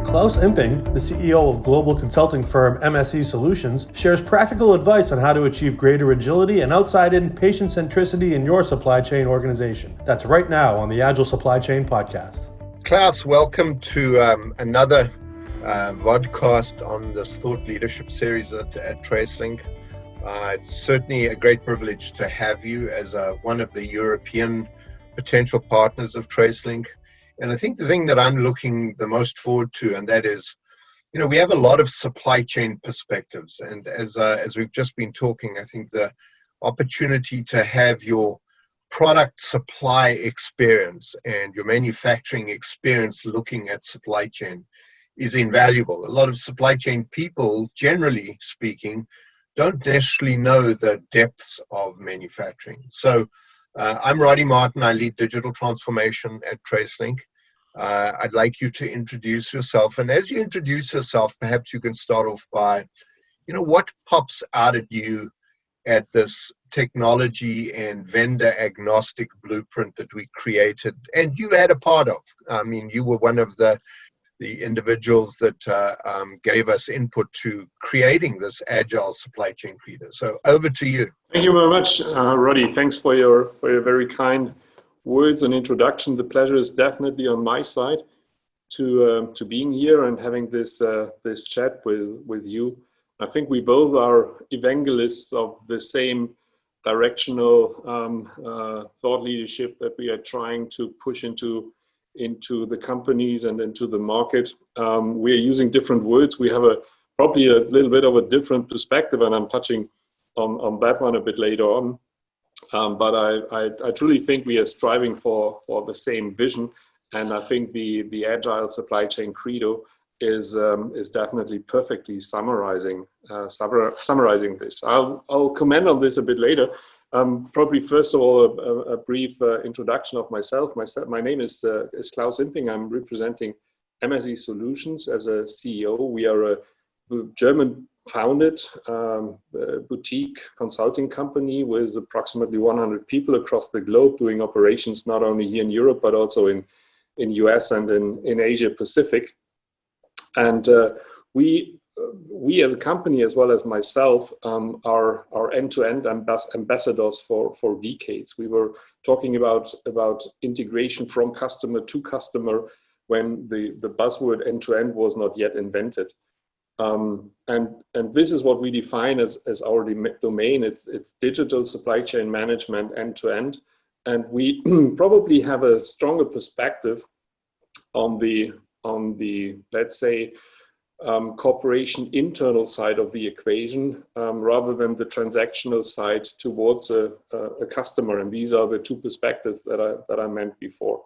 Klaus Imping, the CEO of global consulting firm MSE Solutions, shares practical advice on how to achieve greater agility and outside-in patient-centricity in your supply chain organization. That's right now on the Agile Supply Chain Podcast. Klaus, welcome to another vodcast on this thought leadership series at TraceLink. It's certainly a great privilege to have you as one of the European potential partners of TraceLink. And I think the thing that I'm looking the most forward to, and that is, we have a lot of supply chain perspectives. And as we've just been talking, I think the opportunity to have your product supply experience and your manufacturing experience looking at supply chain is invaluable. A lot of supply chain people, generally speaking, don't necessarily know the depths of manufacturing. So I'm Roddy Martin. I lead digital transformation at TraceLink. I'd like you to introduce yourself. And as you introduce yourself, perhaps you can start off by, what pops out at you at this technology and vendor agnostic blueprint that we created and you had a part of. I mean, you were one of the individuals that gave us input to creating this agile supply chain leader. So over to you. Thank you very much, Roddy. Thanks for your very kind words and introduction. The pleasure is definitely on my side to being here and having this chat with you. I think we both are evangelists of the same directional thought leadership that we are trying to push into the companies and into the market. We are using different words. We have probably a little bit of a different perspective, and I'm touching on that one a bit later on. But I truly think we are striving for the same vision, and I think the Agile Supply Chain Credo is definitely perfectly summarizing this. I'll comment on this a bit later. Probably first of all, a brief introduction of myself. My name is Klaus Imping. I'm representing MSE Solutions as a CEO. We are a German-founded boutique consulting company with approximately 100 people across the globe doing operations not only here in Europe but also in US and in Asia Pacific. And we as a company, as well as myself, are end-to-end ambassadors for decades. We were talking about integration from customer to customer when the buzzword end-to-end was not yet invented. And this is what we define as our domain. It's digital supply chain management end-to-end. And we probably have a stronger perspective on the let's say, corporation internal side of the equation rather than the transactional side towards a customer. And these are the two perspectives that I meant before.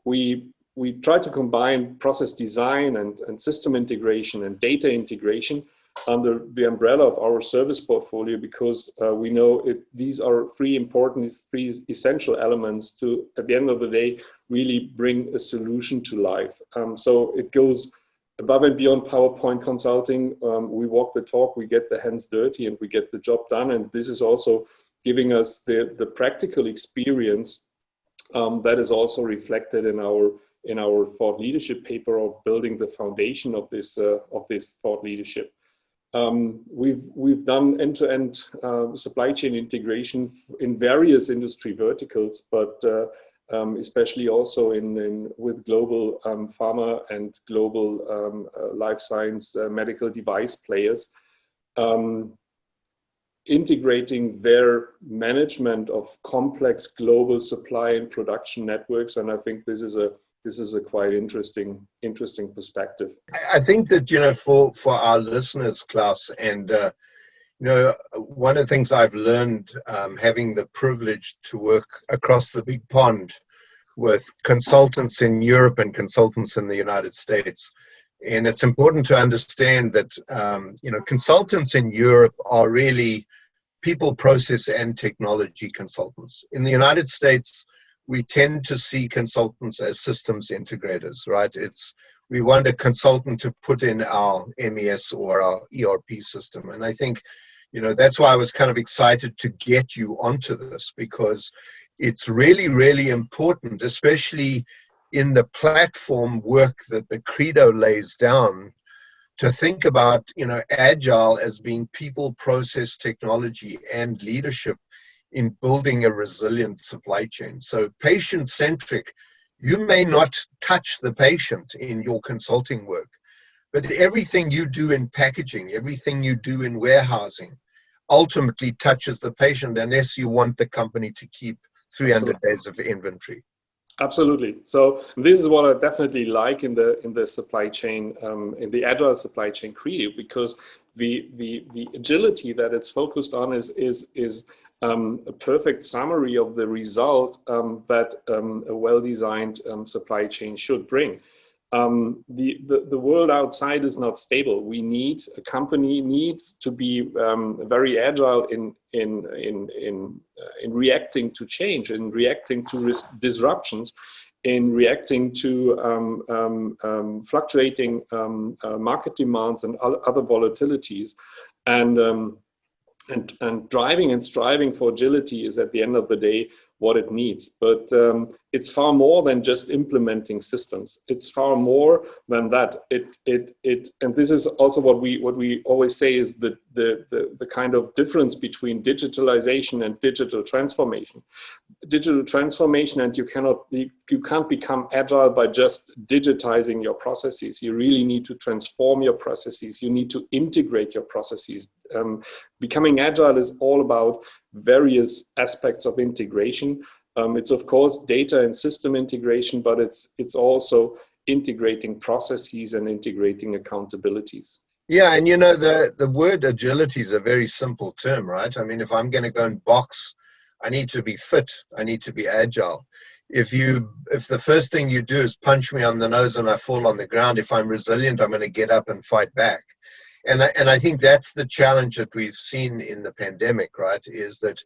We try to combine process design and system integration and data integration under the umbrella of our service portfolio because we know these are three essential elements to, at the end of the day, really bring a solution to life. So it goes above and beyond PowerPoint consulting. We walk the talk, we get the hands dirty, and we get the job done. And this is also giving us the practical experience that is also reflected in our thought leadership paper of building the foundation of this thought leadership. We've done end-to-end supply chain integration in various industry verticals, but especially also with global pharma and global life science medical device players, integrating their management of complex global supply and production networks. And I think this is a quite interesting perspective. I think that, for our listeners, Klaus, and one of the things I've learned having the privilege to work across the big pond with consultants in Europe and consultants in the United States. And it's important to understand that, consultants in Europe are really people, process, and technology consultants. In the United States, we tend to see consultants as systems integrators, right? We want a consultant to put in our MES or our ERP system. And I think, that's why I was kind of excited to get you onto this, because it's really, really important, especially in the platform work that the Credo lays down to think about, Agile as being people, process, technology, and leadership in building a resilient supply chain. So patient-centric, you may not touch the patient in your consulting work, but everything you do in packaging, everything you do in warehousing, ultimately touches the patient unless you want the company to keep 300 days of inventory. Absolutely. So this is what I definitely like in the supply chain, in the Agile Supply Chain Credo, because the agility that it's focused on is a perfect summary of the result that a well-designed supply chain should bring. The world outside is not stable. A company needs to be very agile in reacting to change, in reacting to disruptions, in reacting to fluctuating market demands and other volatilities, and driving and striving for agility is at the end of the day what it needs. But it's far more than just implementing systems. It's far more than that. And this is also what we always say is the kind of difference between digitalization and digital transformation. Digital transformation, and you can't become agile by just digitizing your processes. You really need to transform your processes. You need to integrate your processes. Becoming agile is all about various aspects of integration. It's of course data and system integration, but it's also integrating processes and integrating accountabilities. Yeah, and the word agility is a very simple term, right? I mean, if I'm going to go and box, I need to be fit. I need to be agile. If the first thing you do is punch me on the nose and I fall on the ground, if I'm resilient, I'm going to get up and fight back. And I think that's the challenge that we've seen in the pandemic, right? Is that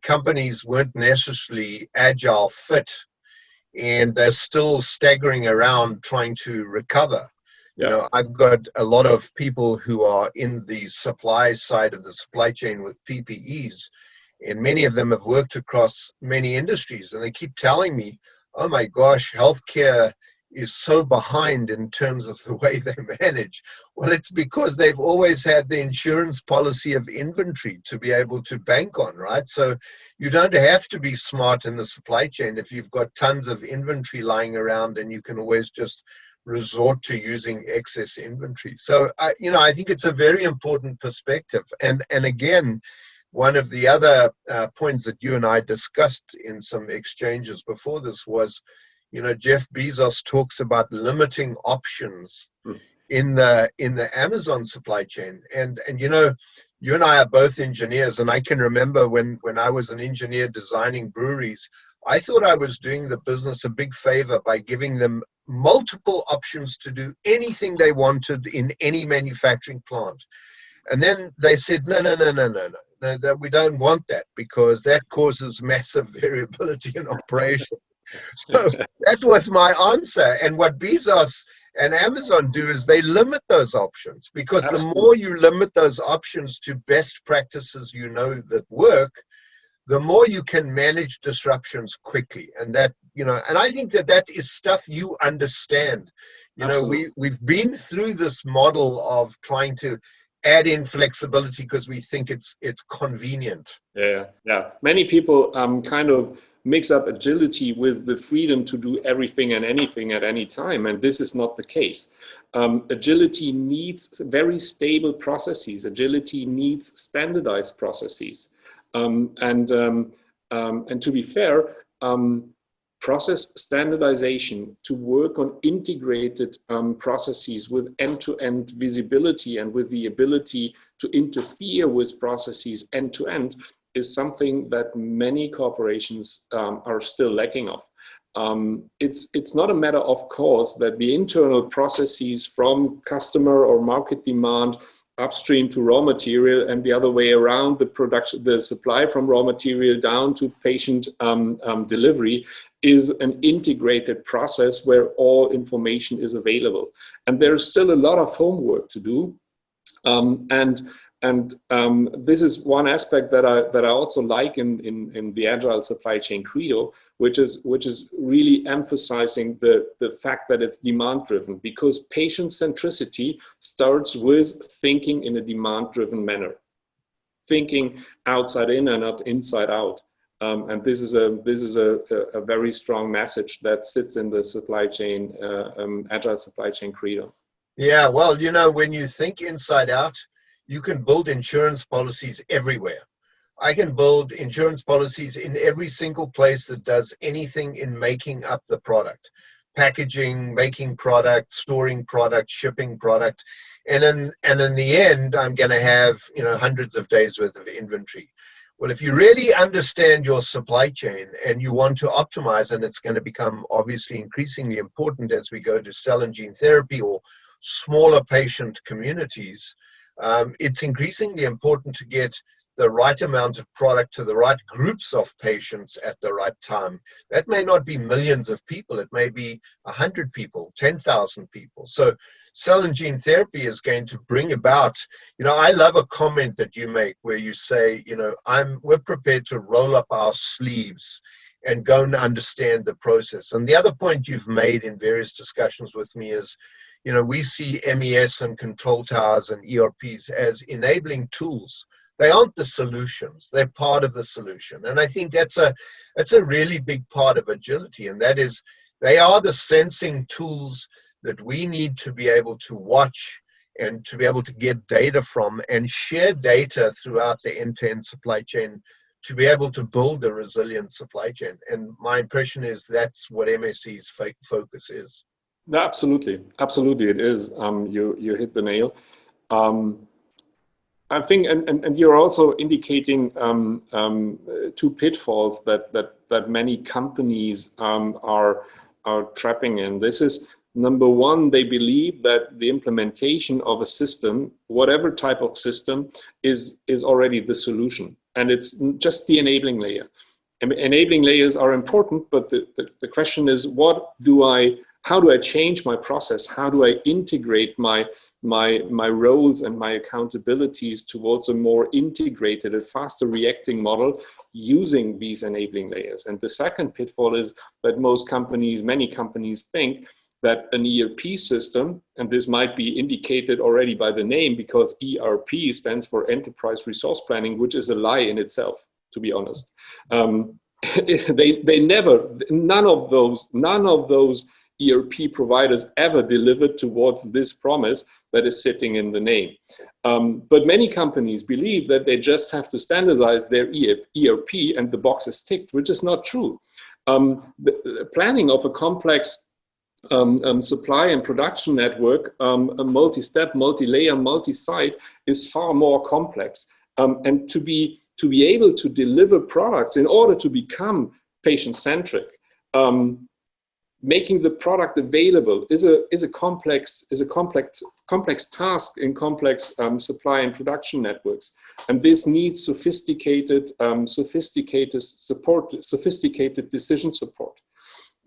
companies weren't necessarily agile fit, and they're still staggering around trying to recover. Yeah. I've got a lot of people who are in the supply side of the supply chain with PPEs, and many of them have worked across many industries, and they keep telling me, oh my gosh, healthcare is so behind in terms of the way they manage. Well, it's because they've always had the insurance policy of inventory to be able to bank on, right? So you don't have to be smart in the supply chain if you've got tons of inventory lying around, and you can always just resort to using excess inventory. So, I think it's a very important perspective. And again, one of the other points that you and I discussed in some exchanges before this was, Jeff Bezos talks about limiting options in the Amazon supply chain. And you and I are both engineers, and I can remember when I was an engineer designing breweries, I thought I was doing the business a big favor by giving them multiple options to do anything they wanted in any manufacturing plant. And then they said, no, that we don't want that, because that causes massive variability in operation. So that was my answer. And what Bezos and Amazon do is they limit those options, because Absolutely. The more you limit those options to best practices that work, the more you can manage disruptions quickly. And that, and I think that is stuff you understand. We've been through this model of trying to add in flexibility because we think it's convenient. Yeah. Many people kind of mix up agility with the freedom to do everything and anything at any time, and this is not the case. Agility needs very stable processes. Agility needs standardized processes, and to be fair, process standardization to work on integrated processes with end-to-end visibility and with the ability to interfere with processes end-to-end is something that many corporations are still lacking of. It's not a matter of course that the internal processes from customer or market demand upstream to raw material and the other way around, the supply from raw material down to patient delivery is an integrated process where all information is available. And there's still a lot of homework to do. And And this is one aspect that I also like in the Agile Supply Chain Credo, which is really emphasizing the fact that it's demand driven, because patient centricity starts with thinking in a demand driven manner, thinking outside in and not inside out. And this is a very strong message that sits in the supply chain Agile Supply Chain Credo. Yeah, well, when you think inside out, you can build insurance policies everywhere. I can build insurance policies in every single place that does anything in making up the product, packaging, making product, storing product, shipping product. And in the end, I'm going to have, hundreds of days worth of inventory. Well, if you really understand your supply chain and you want to optimize, and it's going to become obviously increasingly important as we go to cell and gene therapy or smaller patient communities, it's increasingly important to get the right amount of product to the right groups of patients at the right time. That may not be millions of people. It may be 100 people, 10,000 people. So cell and gene therapy is going to bring about, I love a comment that you make where you say, we're prepared to roll up our sleeves and go and understand the process. And the other point you've made in various discussions with me is, we see MES and control towers and ERPs as enabling tools. They aren't the solutions. They're part of the solution. And I think that's a really big part of agility. And that is, they are the sensing tools that we need to be able to watch and to be able to get data from and share data throughout the end-to-end supply chain to be able to build a resilient supply chain. And my impression is that's what MSC's focus is. No, absolutely, it is. You hit the nail. I think, and you're also indicating two pitfalls that many companies are trapping in. This is number one: they believe that the implementation of a system, whatever type of system, is already the solution, and it's just the enabling layer. Enabling layers are important, but the question is, how do I change my process? How do I integrate my roles and my accountabilities towards a more integrated and faster reacting model using these enabling layers? And the second pitfall is that many companies think that an ERP system, and this might be indicated already by the name, because ERP stands for Enterprise Resource Planning, which is a lie in itself, to be honest. None of those ERP providers ever delivered towards this promise that is sitting in the name. But many companies believe that they just have to standardize their ERP and the box is ticked, which is not true. The planning of a complex supply and production network, a multi-step, multi-layer, multi-site, is far more complex. And to be able to deliver products in order to become patient-centric, making the product available is a complex task in complex supply and production networks, and this needs sophisticated support, sophisticated decision support.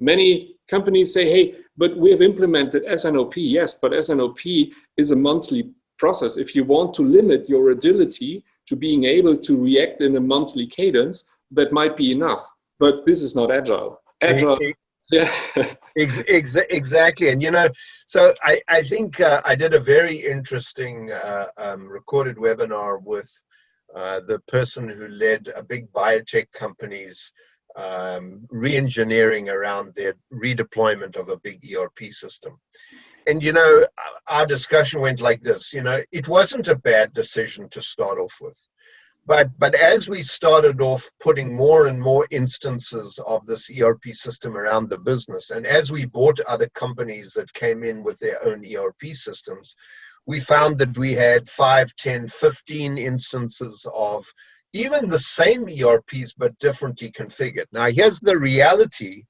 Many companies say, "Hey, but we have implemented SNOP." Yes, but SNOP is a monthly process. If you want to limit your agility to being able to react in a monthly cadence, that might be enough. But this is not agile. Agile. Yeah. Exactly. And, so I think I did a very interesting recorded webinar with the person who led a big biotech company's re-engineering around their redeployment of a big ERP system. And, our discussion went like this. It wasn't a bad decision to start off with. But as we started off putting more and more instances of this ERP system around the business, and as we bought other companies that came in with their own ERP systems, we found that we had 5, 10, 15 instances of even the same ERPs, but differently configured. Now, here's the reality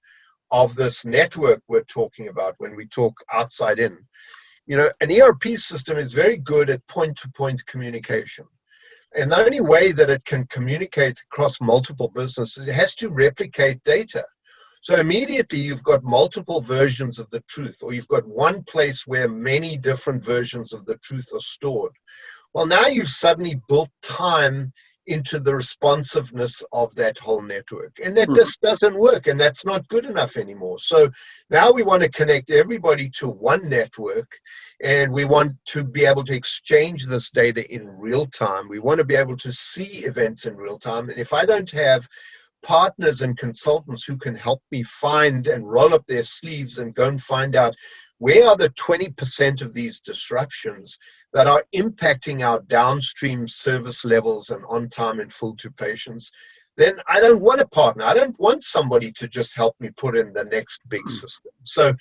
of this network we're talking about when we talk outside in. An ERP system is very good at point-to-point communication. And the only way that it can communicate across multiple businesses, it has to replicate data. So immediately you've got multiple versions of the truth, or you've got one place where many different versions of the truth are stored. Well, now you've suddenly built time into the responsiveness of that whole network. And that just doesn't work, and that's not good enough anymore. So now we want to connect everybody to one network, and we want to be able to exchange this data in real time. We want to be able to see events in real time. And if I don't have partners and consultants who can help me find and roll up their sleeves and go and find out where are the 20% of these disruptions that are impacting our downstream service levels and on time and full to patients, then I don't want a partner. I don't want somebody to just help me put in the next big system. So,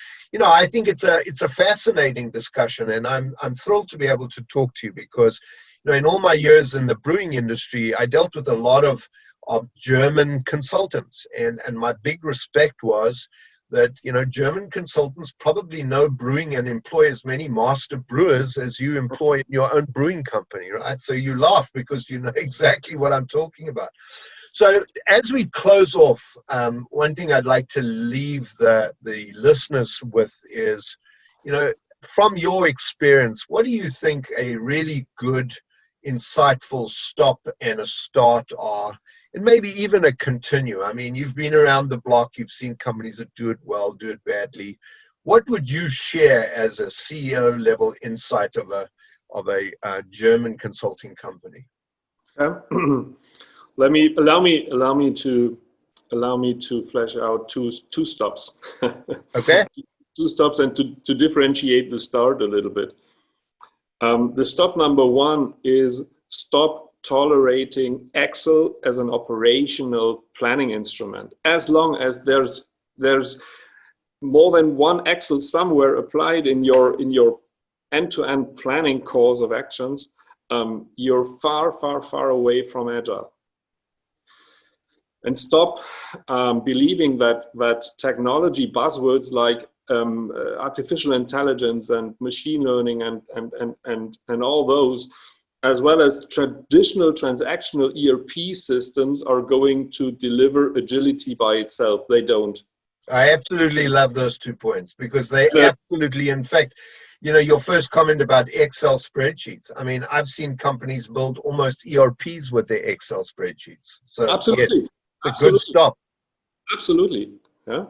I think it's a fascinating discussion, and I'm thrilled to be able to talk to you because, in all my years in the brewing industry, I dealt with a lot of German consultants, and my big respect was that, German consultants probably know brewing and employ as many master brewers as you employ in your own brewing company, right? So you laugh because you know exactly what I'm talking about. So as we close off, one thing I'd like to leave the listeners with is, from your experience, what do you think a really good, insightful stop and a start are? And maybe even a continue. I mean, you've been around the block. You've seen companies that do it well, do it badly. What would you share as a CEO level insight of a German consulting company? Allow me to flesh out two stops. Okay. Two stops, and to differentiate the start a little bit. The stop number one is stop tolerating Excel as an operational planning instrument. As long as there's more than one Excel somewhere applied in your end-to-end planning course of actions, you're far away from Agile. And stop believing that technology buzzwords like artificial intelligence and machine learning and all those, as well as traditional transactional ERP systems, are going to deliver agility by itself. They don't. I absolutely love those 2 points because they absolutely, in fact, your first comment about Excel spreadsheets. I mean, I've seen companies build almost ERPs with their Excel spreadsheets. So absolutely, yes, a good stop. Absolutely, yeah.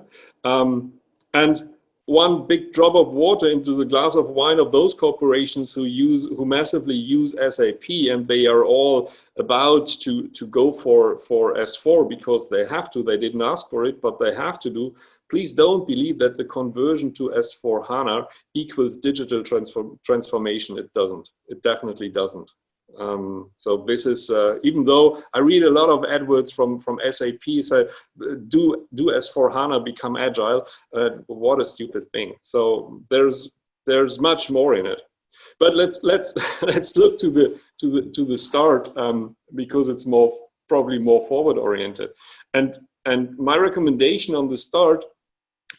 And one big drop of water into the glass of wine of those corporations who massively use SAP, and they are all about to go for S4 because they have to. They didn't ask for it, but they have to do. Please don't believe that the conversion to S4 HANA equals digital transformation. It doesn't. It definitely doesn't. So this is, even though I read a lot of AdWords from SAP, say, do S4 HANA become agile? What a stupid thing. So there's much more in it. But let's look to the start, because it's probably more forward oriented. And my recommendation on the start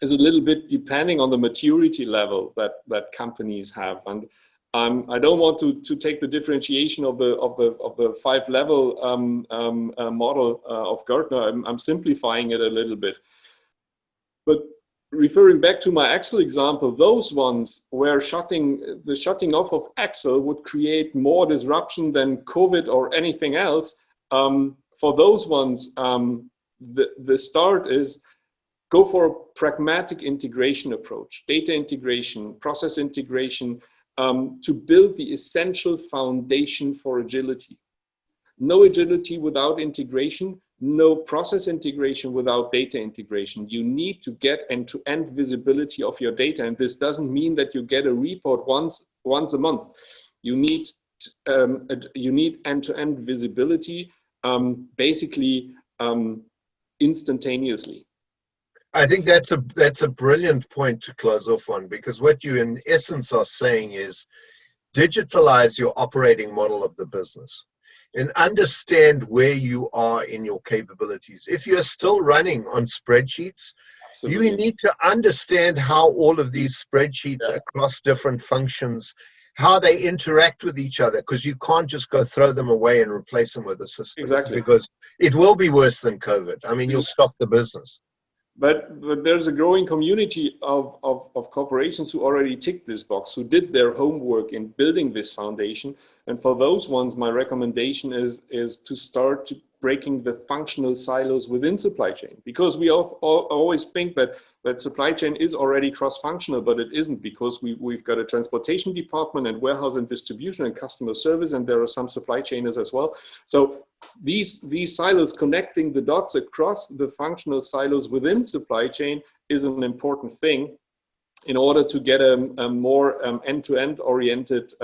is a little bit depending on the maturity level that companies have. And I don't want to take the differentiation of the 5-level model of Gartner. I'm simplifying it a little bit. But referring back to my Excel example, those ones where the shutting off of Excel would create more disruption than COVID or anything else. For those ones, the start is go for a pragmatic integration approach, data integration, process integration, to build the essential foundation for agility. No agility without integration, no process integration without data integration. You need to get end-to-end visibility of your data, and this doesn't mean that you get a report once a month. You need end-to-end visibility, basically instantaneously. I think that's a brilliant point to close off on, because what you in essence are saying is digitalize your operating model of the business and understand where you are in your capabilities. If you're still running on spreadsheets, Absolutely. You need to understand how all of these spreadsheets across different functions, how they interact with each other, because you can't just go throw them away and replace them with a system. Exactly. Because it will be worse than COVID. I mean, you'll stop the business. But there's a growing community of corporations who already ticked this box, who did their homework in building this foundation. And for those ones, my recommendation is to start breaking the functional silos within supply chain, because we always think that supply chain is already cross-functional, but it isn't, because we've got a transportation department and warehouse and distribution and customer service, and there are some supply chainers as well. So these silos, connecting the dots across the functional silos within supply chain is an important thing in order to get a more end-to-end oriented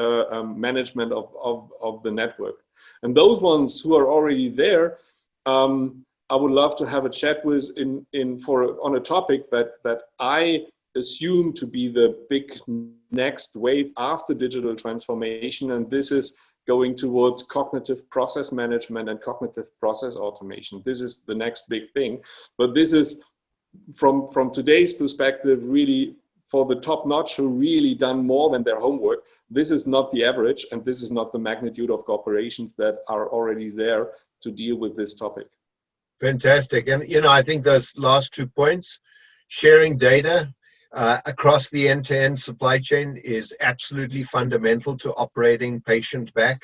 management of the network. And those ones who are already there, I would love to have a chat with on a topic that I assume to be the big next wave after digital transformation, and this is going towards cognitive process management and cognitive process automation. This is the next big thing, but this is from today's perspective really for the top notch who really done more than their homework. This is not the average, and this is not the magnitude of corporations that are already there to deal with this topic. Fantastic. And, I think those last 2 points, sharing data across the end-to-end supply chain is absolutely fundamental to operating patient back.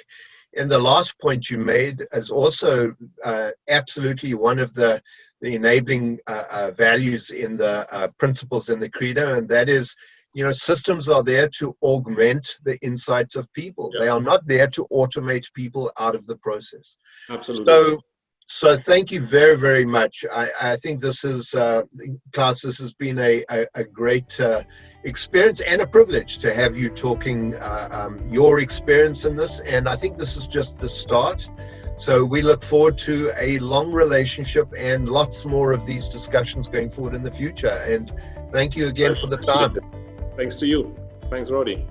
And the last point you made is also absolutely one of the enabling values in the principles in the Credo, and that is, systems are there to augment the insights of people. Yeah. They are not there to automate people out of the process. Absolutely. So thank you very, very much. I think this is, Klaus, this has been a great experience and a privilege to have you talking your experience in this. And I think this is just the start. So we look forward to a long relationship and lots more of these discussions going forward in the future. And thank you again for the time. Thanks to you. Thanks, Roddy.